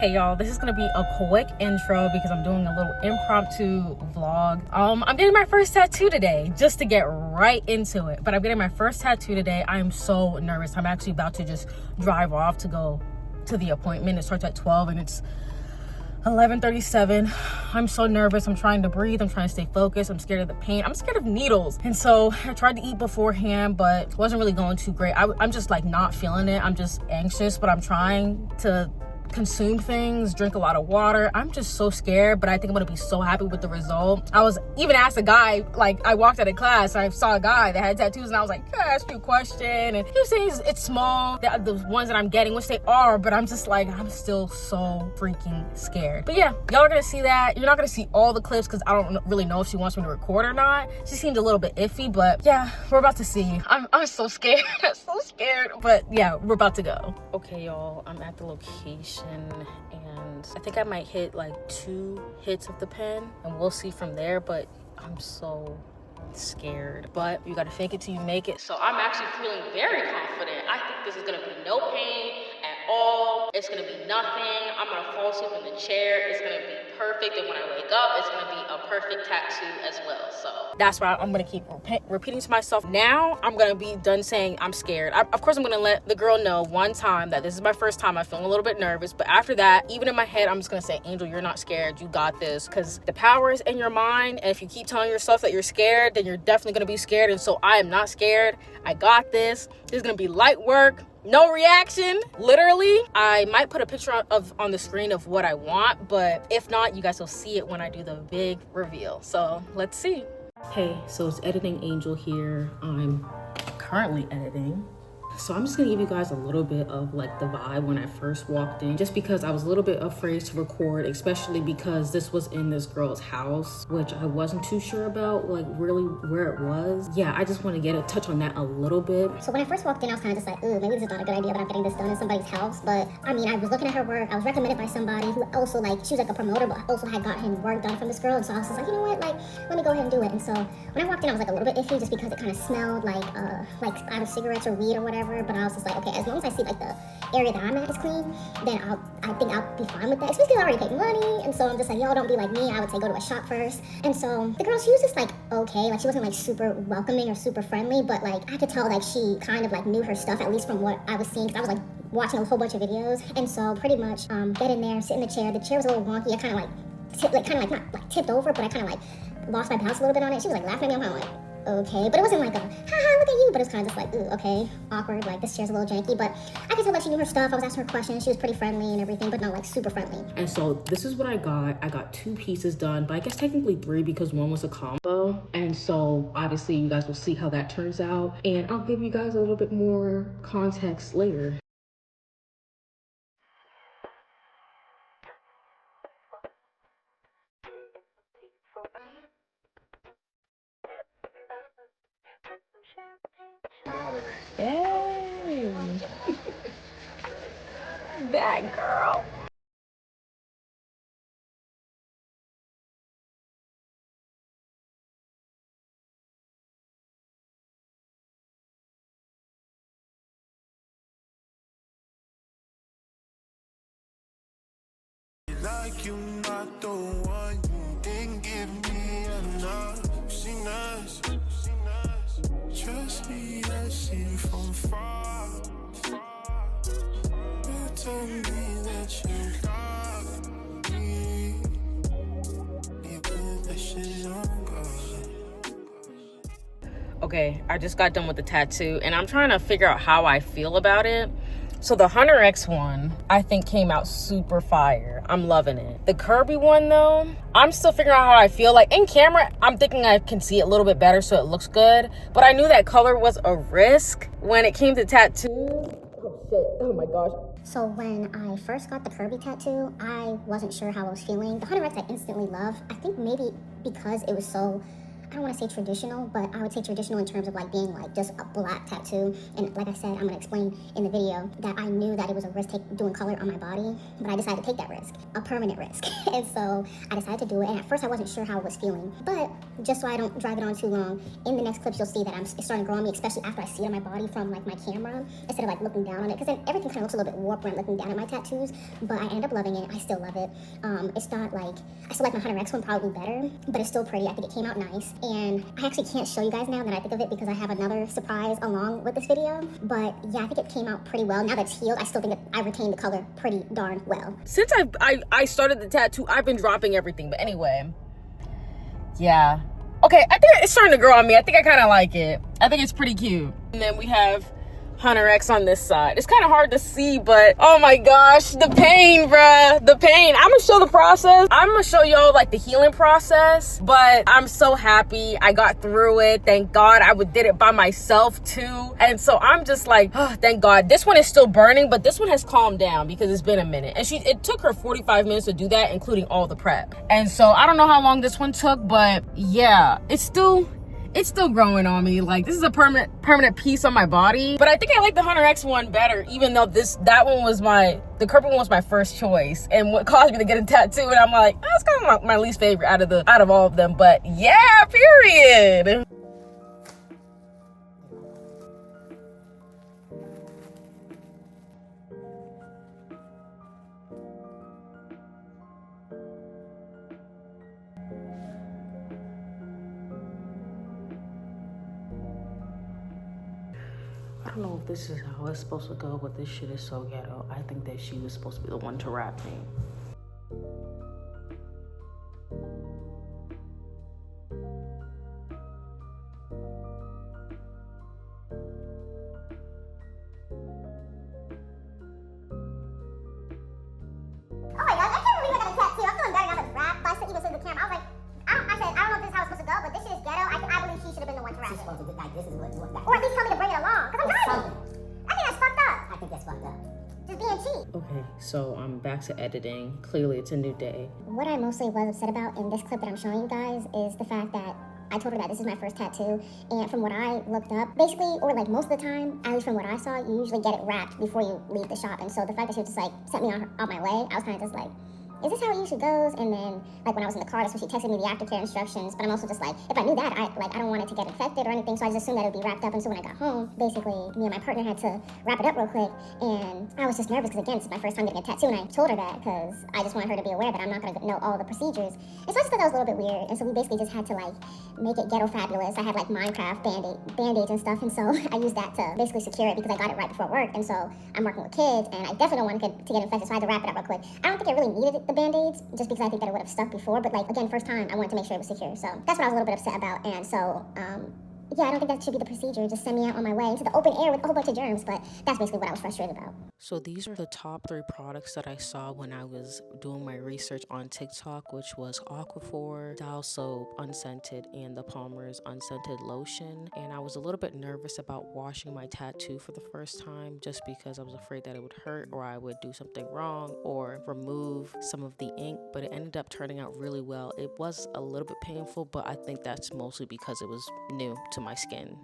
Hey y'all, this is gonna be a quick intro because I'm doing a little impromptu vlog. I'm getting my first tattoo today, just to get right into it. But I'm getting my first tattoo today. I am so nervous. I'm actually about to just drive off to go to the appointment. It starts at 12 and it's 11:37. I'm so nervous. I'm trying to breathe. I'm trying to stay focused. I'm scared of the pain. I'm scared of needles. And so I tried to eat beforehand, but it wasn't really going too great. I'm just like not feeling it. I'm just anxious, but I'm trying to consume things, drink a lot of water. I'm just so scared, but I think I'm gonna be so happy with the result. I was even asked a guy, like I walked out of class, I saw a guy that had tattoos and I was like, can I ask you a question? And he was saying it's small, the ones that I'm getting, which they are, but I'm just like, I'm still so freaking scared. But yeah, y'all are gonna see that. You're not gonna see all the clips because I don't really know if she wants me to record or not. She seemed a little bit iffy, but yeah, we're about to see. I'm so scared. I'm so scared, but yeah, we're about to go. Okay, y'all, I'm at the location and I think I might hit like 2 hits of the pen and we'll see from there, but I'm so scared. But you gotta fake it till you make it. So I'm actually feeling very confident. I think this is gonna be no pain at all. It's gonna be nothing. I'm gonna fall asleep in the chair. It's gonna be perfect, and when I wake up, it's gonna be a perfect tattoo as well. So that's why I'm gonna keep repeating to myself. Now I'm gonna be done saying I'm scared. Of course I'm gonna let the girl know one time that this is my first time. I'm feeling a little bit nervous, but after that, even in my head, I'm just gonna say, Angel, you're not scared. You got this, because the power is in your mind, and if you keep telling yourself that you're scared, then you're definitely gonna be scared. And so I am not scared. I got this. This is gonna be light work. No reaction, literally. I might put a picture on the screen of what I want, but if not, you guys will see it when I do the big reveal. So let's see. Hey, so it's Editing Angel here. I'm currently editing. So I'm just gonna give you guys a little bit of like the vibe when I first walked in, just because I was a little bit afraid to record, especially because this was in this girl's house, which I wasn't too sure about like really where it was. Yeah, I just want to get a touch on that a little bit. So when I first walked in, I was kind of just like, ooh, maybe this is not a good idea that I'm getting this done in somebody's house. But I mean, I was looking at her work. I was recommended by somebody who also like, she was like a promoter, but also had gotten work done from this girl. And so I was just like, you know what, like, let me go ahead and do it. And so when I walked in, I was like a little bit iffy just because it kind of smelled like either cigarettes or weed or whatever. But I was just like, okay, as long as I see like the area that I'm at is clean, then I think I'll be fine with that. Especially because I already paid money, and so I'm just like, y'all don't be like me. I would say go to a shop first. And so the girl, she was just like okay, like she wasn't like super welcoming or super friendly, but like I could tell like she kind of like knew her stuff, at least from what I was seeing, because I was like watching a whole bunch of videos. And so pretty much get in there, sit in the chair. The chair was a little wonky. I kind of like not like tipped over, but I kind of like lost my balance a little bit on it. She was like laughing at me. I'm kind of like, okay, but it wasn't like a haha look at you, but it was kind of just like, ooh, okay, awkward, like this chair's a little janky. But I could tell that she knew her stuff. I was asking her questions. She was pretty friendly and everything, but not like super friendly. And so this is what I got 2 pieces done, but I guess technically 3 because one was a combo. And so obviously you guys will see how that turns out, and I'll give you guys a little bit more context later. Hey, that girl. Like you not the one, you didn't give me enough. She nice, trust me, I see you from far. You told me that you love me. You put that shit on God. Okay, I just got done with the tattoo and I'm trying to figure out how I feel about it. So the Hunter X one, I think came out super fire. I'm loving it. The Kirby one though, I'm still figuring out how I feel. Like in camera, I'm thinking I can see it a little bit better so it looks good. But I knew that color was a risk when it came to tattoo. Oh shit, oh my gosh. So when I first got the Kirby tattoo, I wasn't sure how I was feeling. The Hunter X I instantly loved. I think maybe because it was so, I don't want to say traditional, but I would say traditional in terms of like being like just a black tattoo. And like I said, I'm gonna explain in the video that I knew that it was a risk doing color on my body, but I decided to take that risk, a permanent risk. And so I decided to do it. And at first I wasn't sure how I was feeling, but just so I don't drag it on too long, in the next clips you'll see that it's starting to grow on me, especially after I see it on my body from like my camera instead of like looking down on it, because then everything kind of looks a little bit warped when I'm looking down at my tattoos. But I ended up loving it. I still love it. It's not like, I still like my Hunter X one probably better, but it's still pretty. I think it came out nice. And I actually can't show you guys now that I think of it because I have another surprise along with this video. But yeah, I think it came out pretty well. Now that it's healed, I still think that I retained the color pretty darn well. Since I started the tattoo, I've been dropping everything. But anyway, yeah. Okay, I think it's starting to grow on me. I think I kind of like it. I think it's pretty cute. And then we have Hunter X on this side. It's kind of hard to see, but oh my gosh, the pain, bruh, the pain. I'm gonna show the process. I'm gonna show y'all like the healing process, but I'm so happy I got through it. Thank God I did it by myself too. And so I'm just like, oh, thank God. This one is still burning, but this one has calmed down because it's been a minute. And it took her 45 minutes to do that, including all the prep. And so I don't know how long this one took, but yeah, it's still growing on me. Like, this is a permanent piece on my body. But I think I like the Hunter X one better, even though that one was the Kirby one was my first choice and what caused me to get a tattoo. And I'm like, that's kind of my least favorite out of all of them. But yeah, period. I don't know if this is how it's supposed to go, but this shit is so ghetto. I think that she was supposed to be the one to rap me. Oh my gosh, I can't believe I got a tattoo. I'm feeling better now that it's wrapped. But I even said to the camera, I was like, I don't know if this is how it's supposed to go, but this shit is ghetto. I believe she should have been the one to wrap it. She's supposed to do like, this is what or at least tell me to bring it along, because I'm driving. I think that's fucked up. I think that's fucked up. Just being cheap. Okay, so I'm back to editing. Clearly, it's a new day. What I mostly was upset about in this clip that I'm showing you guys is the fact that I told her that this is my first tattoo, and from what I looked up, basically, or like most of the time, at least from what I saw, you usually get it wrapped before you leave the shop. And so the fact that she was just like sent me on my way, I was kind of just like, is this how it usually goes? And then, like, when I was in the car, that's when she texted me the aftercare instructions. But I'm also just like, if I knew that, I don't want it to get infected or anything, so I just assumed that it would be wrapped up. And so when I got home, basically, me and my partner had to wrap it up real quick. And I was just nervous because, again, this is my first time getting a tattoo, and I told her that because I just wanted her to be aware that I'm not going to know all the procedures. And so I just thought that was a little bit weird. And so we basically just had to, like, make it ghetto fabulous. I had, like, Minecraft band-aids and stuff, and so I used that to basically secure it because I got it right before work. And so I'm working with kids, and I definitely don't want it to get infected, so I had to wrap it up real quick. I don't think I really needed the band-aids, just because I think that it would have stuck before, but like, again, first time, I wanted to make sure it was secure. So that's what I was a little bit upset about. And so, yeah, I don't think that should be the procedure. Just send me out on my way into the open air with a whole bunch of germs, but that's basically what I was frustrated about. So these are the top 3 products that I saw when I was doing my research on TikTok, which was Aquaphor, Dial Soap, Unscented, and the Palmer's Unscented Lotion. And I was a little bit nervous about washing my tattoo for the first time just because I was afraid that it would hurt or I would do something wrong or remove some of the ink, but it ended up turning out really well. It was a little bit painful, but I think that's mostly because it was new to my skin.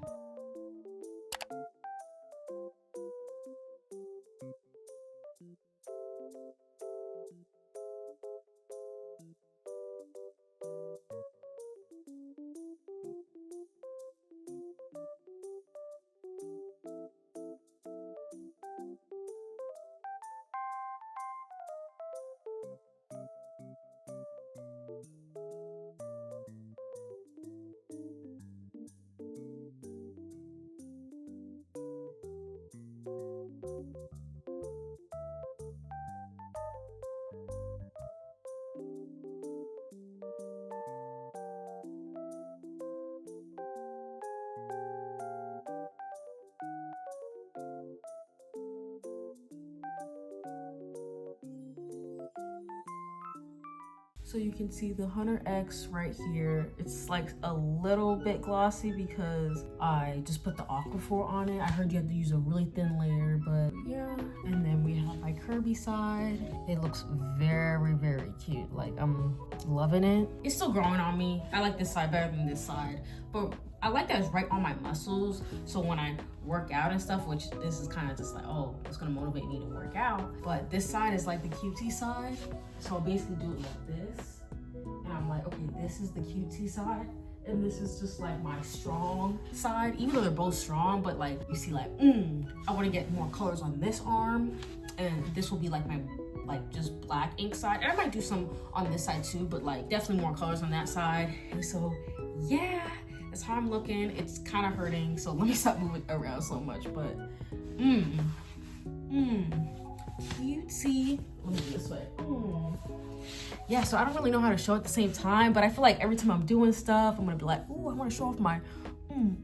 So you can see the Hunter X right here. It's like a little bit glossy because I just put the Aquaphor on it. I heard you have to use a really thin layer, but yeah. And then we have my Kirby side. It looks very, very cute. Like, I'm loving it. It's still growing on me. I like this side better than this side, but I like that it's right on my muscles. So when I work out and stuff, which this is kind of just like, oh, it's gonna motivate me to work out. But this side is like the cutesy side. So I'll basically do it like this. And I'm like, okay, this is the cutesy side. And this is just like my strong side, even though they're both strong, but like you see like, I wanna get more colors on this arm. And this will be like my just black ink side. And I might do some on this side too, but like definitely more colors on that side. And so yeah, that's how I'm looking. It's kind of hurting, so let me stop moving around so much, but cutesy. Let me do this way. Yeah, so I don't really know how to show at the same time, but I feel like every time I'm doing stuff, I'm gonna be like, ooh, I wanna show off my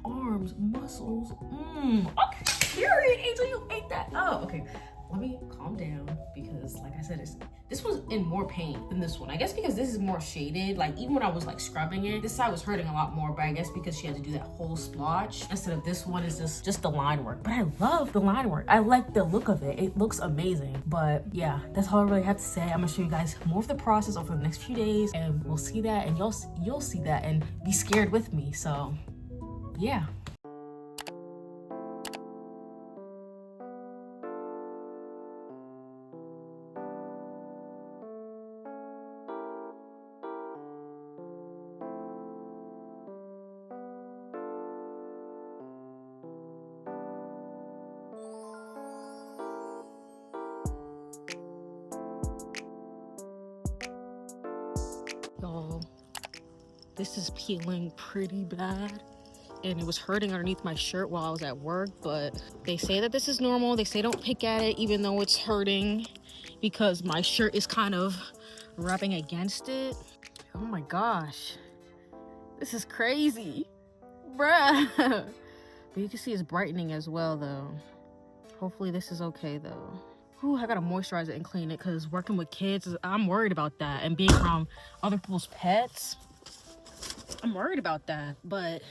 arms, muscles. Okay, period, Angel, you ate that. Oh, okay. Let me calm down because like I said, this was in more pain than this one. I guess because this is more shaded. Like even when I was like scrubbing it, this side was hurting a lot more, but I guess because she had to do that whole splotch instead of this one is just the line work. But I love the line work. I like the look of it. It looks amazing. But yeah, that's all I really have to say. I'm gonna show you guys more of the process over the next few days and we'll see that and you'll see that and be scared with me. So yeah. Y'all, this is peeling pretty bad and it was hurting underneath my shirt while I was at work, but they say that this is normal. They say don't pick at it even though it's hurting because my shirt is kind of rubbing against it. Oh my gosh, this is crazy, bruh. But you can see it's brightening as well though. Hopefully this is okay though. Ooh, I gotta moisturize it and clean it because working with kids, I'm worried about that. And being around other people's pets, I'm worried about that. But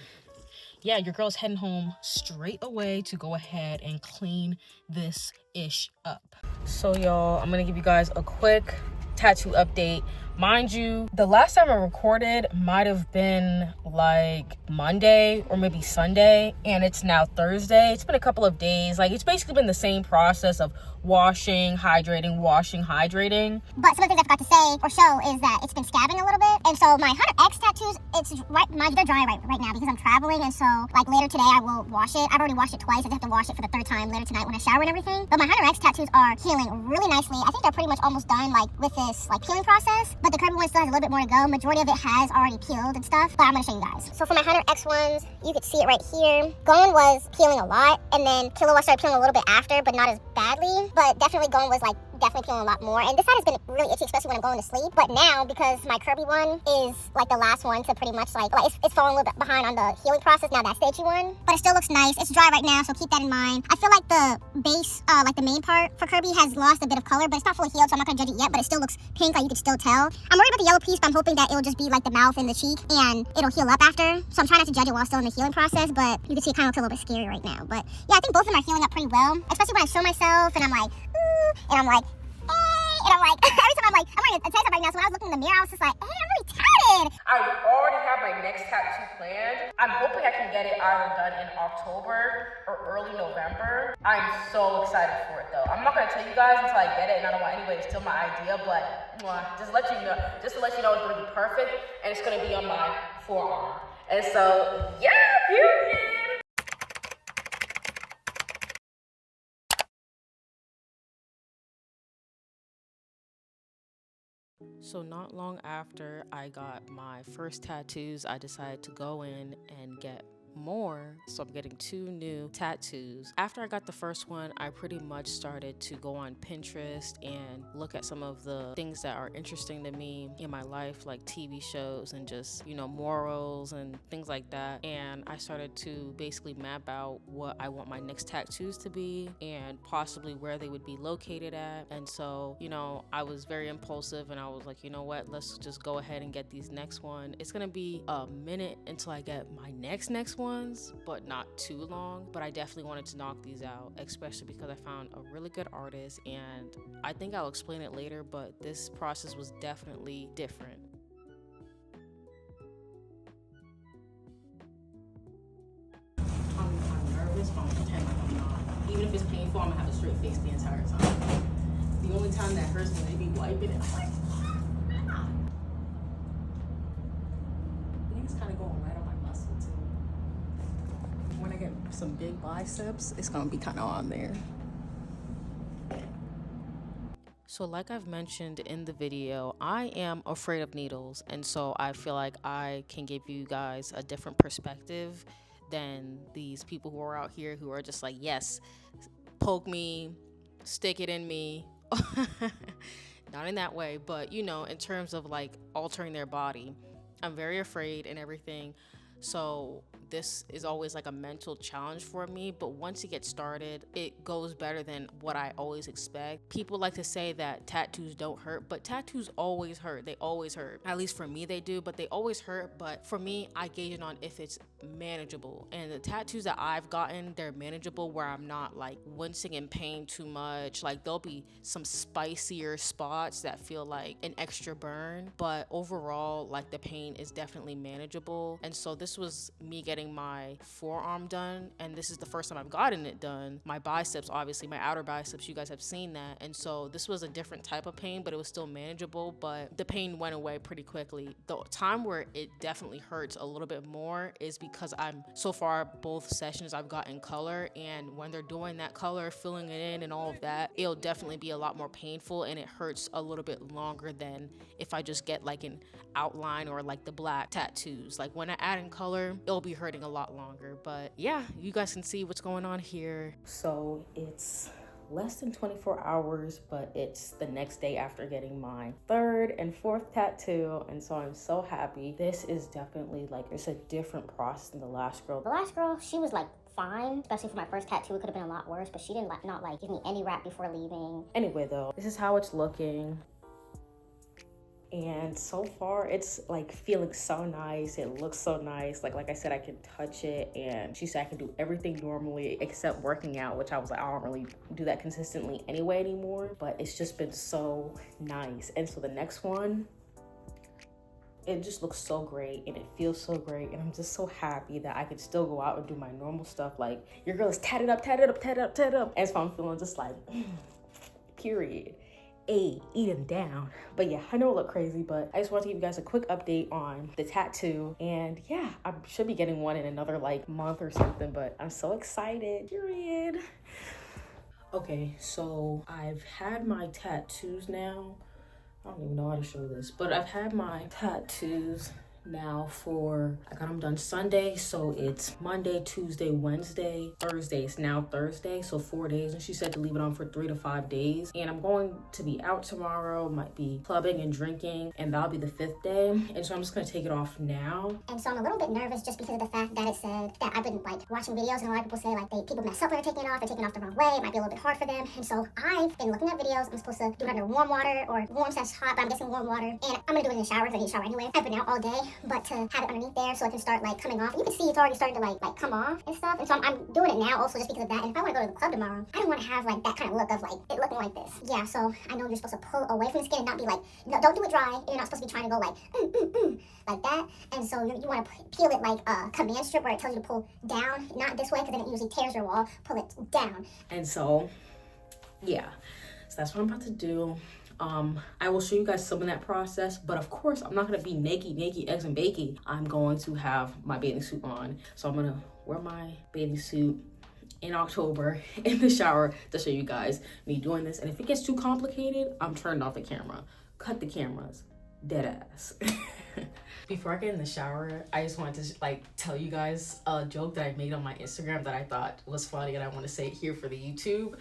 yeah, your girl's heading home straight away to go ahead and clean this ish up. So y'all, I'm gonna give you guys a quick tattoo update. Mind you, the last time I recorded might have been like Monday or maybe Sunday, and it's now Thursday. It's been a couple of days. Like, it's basically been the same process of washing, hydrating, washing, hydrating. But some of the things I forgot to say or show is that it's been scabbing a little bit. And so my Hunter X tattoos, it's right, they're dry right now because I'm traveling. And so like later today I will wash it. I've already washed it twice. I just have to wash it for the third time later tonight when I shower and everything. But my Hunter X tattoos are healing really nicely. I think they're pretty much almost done like with this like peeling process. But the Kirby one still has a little bit more to go. Majority of it has already peeled and stuff. But I'm gonna show you guys. So for my Hunter X ones, you could see it right here. Going was peeling a lot, and then Kilowatt started peeling a little bit after, but not as badly. But definitely Going was like definitely peeling a lot more. And this side has been really itchy, especially when I'm going to sleep. But now, because my Kirby one is like the last one to pretty much like it's falling a little bit behind on the healing process. Now that's the itchy one, but it still looks nice. It's dry right now, so keep that in mind. I feel like the base, like the main part for Kirby has lost a bit of color, but it's not fully healed, so I'm not gonna judge it yet. But it still looks pink, like you can still tell. I'm worried about the yellow piece, but I'm hoping that it'll just be like the mouth and the cheek, and it'll heal up after. So I'm trying not to judge it while still in the healing process, but you can see it kind of looks a little bit scary right now. But yeah, I think both of them are healing up pretty well, especially when I show myself and I'm like, ooh, and I'm like, hey, and I'm like, every time I'm like, I'm wearing a tank top right now, so when I was looking in the mirror, I was just like, hey, I'm really tatted. I already have my next tattoo planned. I'm hoping I can get it either done in October or early November. I'm so excited for it though. I'm not gonna tell you guys until I get it, and I don't want anybody to steal my idea, but just to let you know it's gonna be perfect, and it's gonna be on my forearm. And so, yeah, period. So not long after I got my first tattoos, I decided to go in and get more. So I'm getting 2 new tattoos. After I got the first one, I pretty much started to go on Pinterest and look at some of the things that are interesting to me in my life, like TV shows and just, morals and things like that. And I started to basically map out what I want my next tattoos to be and possibly where they would be located at. And so, I was very impulsive and I was like, you know what, let's just go ahead and get these next one. It's gonna be a minute until I get my next one. ones, but not too long. But I definitely wanted to knock these out, especially because I found a really good artist, and I think I'll explain it later, but this process was definitely different. I'm nervous, but I'm gonna pretend like I'm not. Even if it's painful, I'm gonna have a straight face the entire time. The only time that hurts is when they be wiping it. I'm like, ah. I think it's kind of going right on my muscle too. When I get some big biceps, it's gonna be kind of on there. So like I've mentioned in the video, I am afraid of needles, and so I feel like I can give you guys a different perspective than these people who are out here who are just like, yes, poke me, stick it in me. Not in that way, but you know, in terms of like altering their body, I'm very afraid and everything. So this is always like a mental challenge for me, but once it gets started, it goes better than what I always expect. People like to say that tattoos don't hurt, but tattoos always hurt. They always hurt. At least for me they do, but they always hurt. But for me, I gauge it on if it's manageable. And the tattoos that I've gotten, they're manageable, where I'm not like wincing in pain too much. Like there'll be some spicier spots that feel like an extra burn, but overall, like the pain is definitely manageable. And so this was me getting my forearm done, and this is the first time I've gotten it done. My biceps, obviously my outer biceps, you guys have seen that, and so this was a different type of pain, but it was still manageable. But the pain went away pretty quickly. The time where it definitely hurts a little bit more is because I'm so far both sessions I've gotten color, and when they're doing that color, filling it in and all of that, it'll definitely be a lot more painful, and it hurts a little bit longer than if I just get like an outline or like the black tattoos. Like when I add in color, it'll be hurting a lot longer. But yeah, you guys can see what's going on here. So it's less than 24 hours, but it's the next day after getting my third and fourth tattoo, and so I'm so happy. This is definitely like, it's a different process than the last girl. The last girl, she was like fine, especially for my first tattoo. It could have been a lot worse, but she didn't not give me any wrap before leaving. Anyway though, this is how it's looking. And so far it's like feeling so nice. It looks so nice. Like I said, I can touch it, and she said I can do everything normally except working out, which I was like, I don't really do that consistently anyway anymore, but it's just been so nice. And so the next one, it just looks so great and it feels so great, and I'm just so happy that I can still go out and do my normal stuff. Like, your girl is tatted up, tatted up, tatted up, tatted up. And so I'm feeling just like, period. Eat them down. But yeah, I know it look crazy, but I just want to give you guys a quick update on the tattoo. And yeah, I should be getting one in another like month or something, but I'm so excited, period. Okay, so I've had my tattoos now. I don't even know how to show this, but I've had my tattoos now for, I got them done Sunday, so it's Monday, Tuesday, Wednesday, Thursday. It's now Thursday, so 4 days, and she said to leave it on for 3 to 5 days. And I'm going to be out tomorrow, might be clubbing and drinking, and that'll be the 5th day. And so I'm just gonna take it off now. And so I'm a little bit nervous just because of the fact that it said that I've been like watching videos, and a lot of people say like people mess up when they're taking it off, they're taking it off the wrong way, it might be a little bit hard for them. And so I've been looking at videos. I'm supposed to do it under warm water, or warm / hot, but I'm guessing warm water. And I'm gonna do it in the shower because I need a shower anyway. I've been out all day, but to have it underneath there so it can start like coming off. You can see it's already starting to like come off and stuff. And so I'm doing it now also just because of that. And if I want to go to the club tomorrow, I don't want to have like that kind of look of like it looking like this. Yeah, so I know you're supposed to pull away from the skin and not be like, no, don't do it dry. You're not supposed to be trying to go like, like that. And so you want to peel it like a command strip where it tells you to pull down, not this way, because then it usually tears your wall. Pull it down. And so, yeah, so that's what I'm about to do. I will show you guys some of that process, but of course I'm not gonna be naked, eggs and bacon. I'm going to have my bathing suit on. So I'm gonna wear my bathing suit in October in the shower to show you guys me doing this. And if it gets too complicated, I'm turning off the camera. Cut the cameras, dead ass. Before I get in the shower, I just wanted to like tell you guys a joke that I made on my Instagram that I thought was funny, and I want to say it here for the YouTube,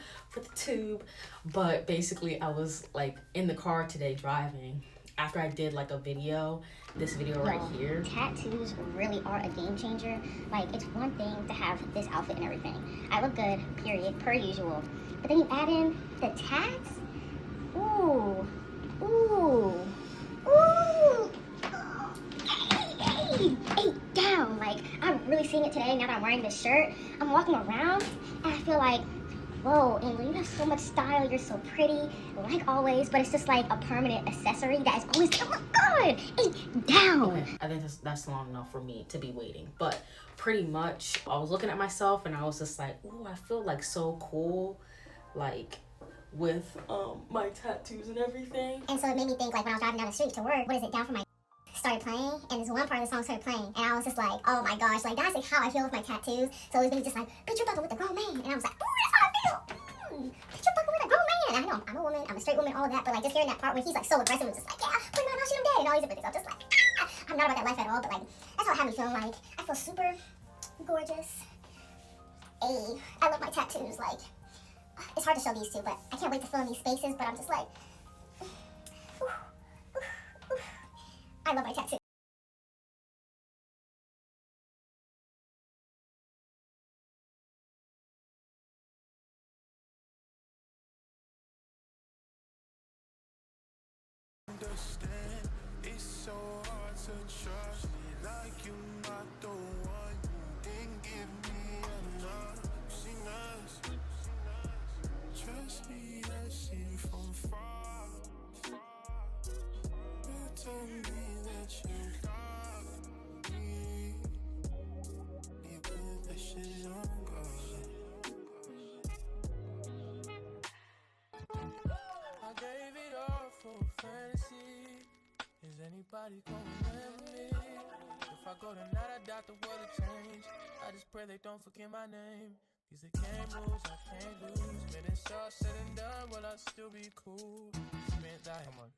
But basically, I was like in the car today driving after I did like a video, this video right here. Tattoos really are a game changer. Like, it's one thing to have this outfit and everything. I look good, period, per usual. But then you add in the tats. Ooh, ooh, ooh. Hey, down. Like, I'm really seeing it today. day, now that I'm wearing this shirt, I'm walking around and I feel like, whoa, Angel, you have so much style, you're so pretty, like always, but it's just like a permanent accessory that is always, oh my God, it's down. Okay, I think that's long enough for me to be waiting. But pretty much, I was looking at myself and I was just like, ooh, I feel like so cool, like with my tattoos and everything. And so it made me think, like, when I was driving down the street to work, what is it, Down for My started playing, and this one part of the song started playing, and I was just like, oh my gosh, like, that's like how I feel with my tattoos. So it was really just like, bitch, you're fucking with a grown man. And I was like, ooh, that's how I feel. Bitch, you're fucking with a grown man. And I know I'm a woman, I'm a straight woman, all of that, but like just hearing that part where he's like so aggressive and just like, yeah, put him out, shoot him dead, and all these different things. I'm just like, I'm not about that life at all, but like, that's how it had me feeling. Like, I feel super gorgeous. Ayy, I love my tattoos. Like, it's hard to show these two, but I can't wait to fill in these spaces, but I'm just like, I love my tattoos. Understand, it's so hard to trust me like you're not the one. Didn't give me enough. Seen us. Trust me, I see from far. You tell me that you love me. You put that shit on God. I gave it all for fantasy. Is anybody going with me? If I go tonight, I doubt the world will change. I just pray they don't forget my name. These are game moves I can't lose. When it's all said and done, will I still be cool? Spent like, come on,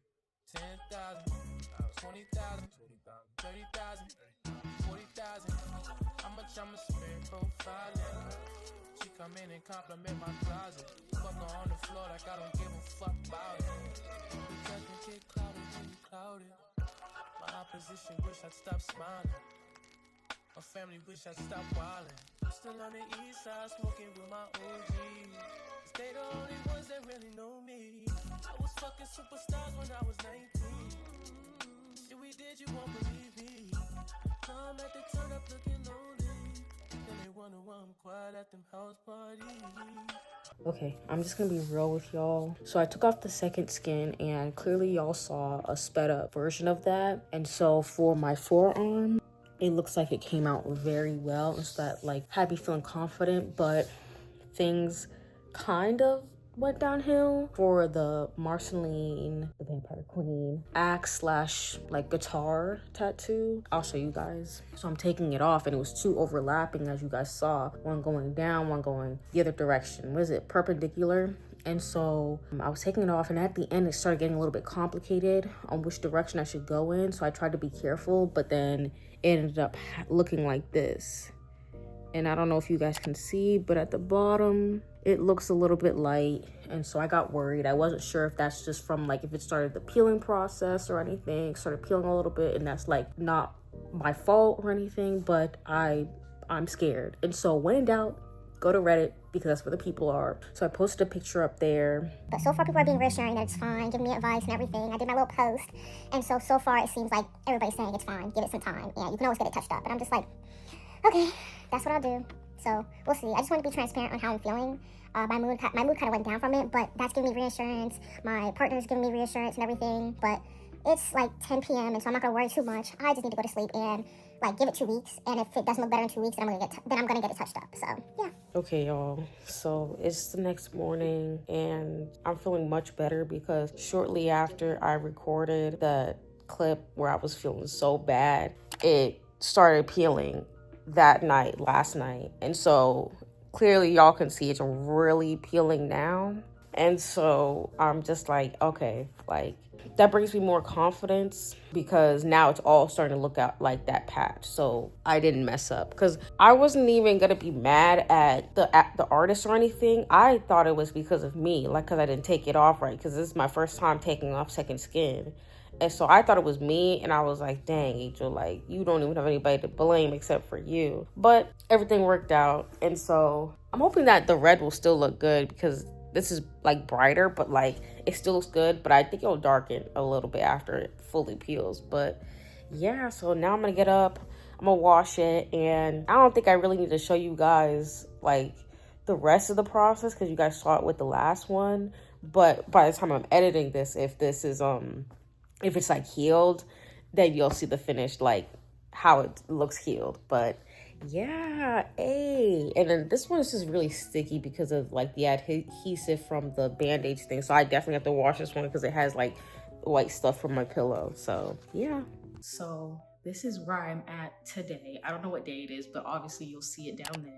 10,000, 20,000, 30,000, 40,000. How much I'ma spend profiling? She come in and compliment my closet. Fuck her on the floor like I don't give a fuck about it. The judgment get clouded when you clouded. My opposition wish I'd stop smiling. My family wish I'd stop wildin'. I'm still on the east side smoking with my OGs. 'Cause they the only ones that really know me. I was fucking superstars when I was 19. Shit we did, you won't believe me. Now I'm at the turn up looking lonely. Then they wonder why I'm quiet at them house parties. Okay, I'm just gonna be real with y'all. So I took off the second skin and clearly y'all saw a sped up version of that. And so for my forearm, it looks like it came out very well. And so that like had me feeling confident, but things kind of went downhill for the Marceline, the Vampire Queen, axe slash like guitar tattoo. I'll show you guys. So I'm taking it off and it was two overlapping, as you guys saw. One going down, one going the other direction. What is it? Perpendicular. And so I was taking it off, and at the end it started getting a little bit complicated on which direction I should go in. So I tried to be careful, but then it ended up looking like this. And I don't know if you guys can see, but at the bottom, it looks a little bit light. And so I got worried. I wasn't sure if that's just from like, if it started the peeling process or anything, started peeling a little bit, and that's like not my fault or anything, but I'm scared. And so when in doubt, go to Reddit, because that's where the people are. So I posted a picture up there. But so far people are being reassuring that it's fine, giving me advice and everything. I did my little post. And so far it seems like everybody's saying it's fine, give it some time. Yeah, you can always get it touched up. And I'm just like, okay, that's what I'll do. So we'll see. I just want to be transparent on how I'm feeling. My mood kind of went down from it, but that's giving me reassurance. My partner's giving me reassurance and everything. But it's like 10 p.m. and so I'm not gonna worry too much. I just need to go to sleep and like give it 2 weeks. And if it doesn't look better in 2 weeks, then I'm gonna get it touched up. So yeah. Okay, y'all. So it's the next morning and I'm feeling much better because shortly after I recorded the clip where I was feeling so bad, it started peeling that night, last night. And so clearly y'all can see it's really peeling now. And so I'm just like, okay, like that brings me more confidence because now it's all starting to look out like that patch. So I didn't mess up because I wasn't even gonna be mad at the artist or anything. I thought it was because of me, like because I didn't take it off right, because this is my first time taking off second skin. And so I thought it was me, and I was like, dang, Angel, like, you don't even have anybody to blame except for you. But everything worked out, and so I'm hoping that the red will still look good because this is, like, brighter, but, like, it still looks good. But I think it'll darken a little bit after it fully peels. But, yeah, so now I'm going to get up. I'm gonna wash it, and I don't think I really need to show you guys like the rest of the process because you guys saw it with the last one. But by the time I'm editing this, if this is if it's like healed, then you'll see the finished, like how it looks healed. But yeah, hey. And then this one is just really sticky because of like the adhesive from the bandage thing. So I definitely have to wash this one because it has like white stuff from my pillow. So yeah. So this is where I'm at today. I don't know what day it is, but obviously you'll see it down there.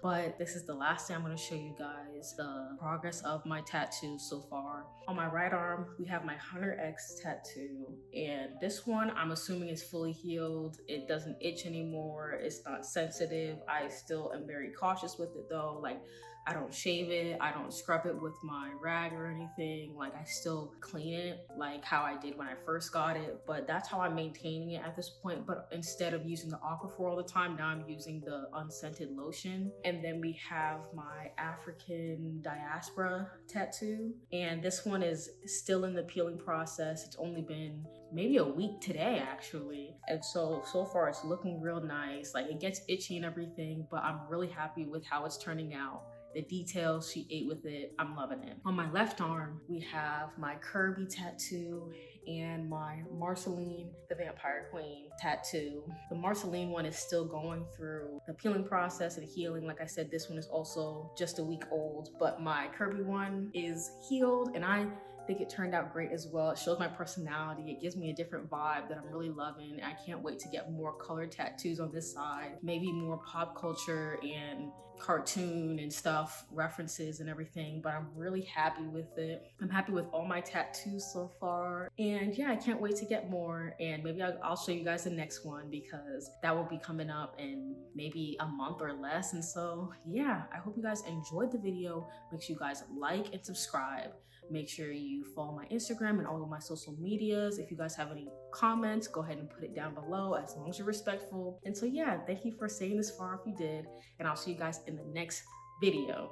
But this is the last day I'm going to show you guys the progress of my tattoos so far. On my right arm, we have my Hunter X tattoo. And this one, I'm assuming is fully healed. It doesn't itch anymore. It's not sensitive. I still am very cautious with it though. Like, I don't shave it. I don't scrub it with my rag or anything. Like, I still clean it like how I did when I first got it. But that's how I'm maintaining it at this point. But instead of using the Aquaphor all the time, now I'm using the unscented lotion. And then we have my African diaspora tattoo. And this one is still in the peeling process. It's only been maybe a week today actually. And so far it's looking real nice. Like, it gets itchy and everything, but I'm really happy with how it's turning out. The details she ate with it, I'm loving it. On my left arm, we have my Kirby tattoo and my Marceline, the Vampire Queen tattoo. The Marceline one is still going through the peeling process and healing. Like I said, this one is also just a week old, but my Kirby one is healed, and I think it turned out great as well. It shows my personality. It gives me a different vibe that I'm really loving. I can't wait to get more colored tattoos on this side, maybe more pop culture and cartoon and stuff, references and everything, but I'm really happy with it. I'm happy with all my tattoos so far. And yeah, I can't wait to get more. And maybe I'll show you guys the next one because that will be coming up in maybe a month or less. And so yeah, I hope you guys enjoyed the video. Make sure you guys like and subscribe. Make sure you follow my Instagram and all of my social medias. If you guys have any comments, go ahead and put it down below as long as you're respectful. And so yeah, thank you for staying this far if you did. And I'll see you guys in the next video.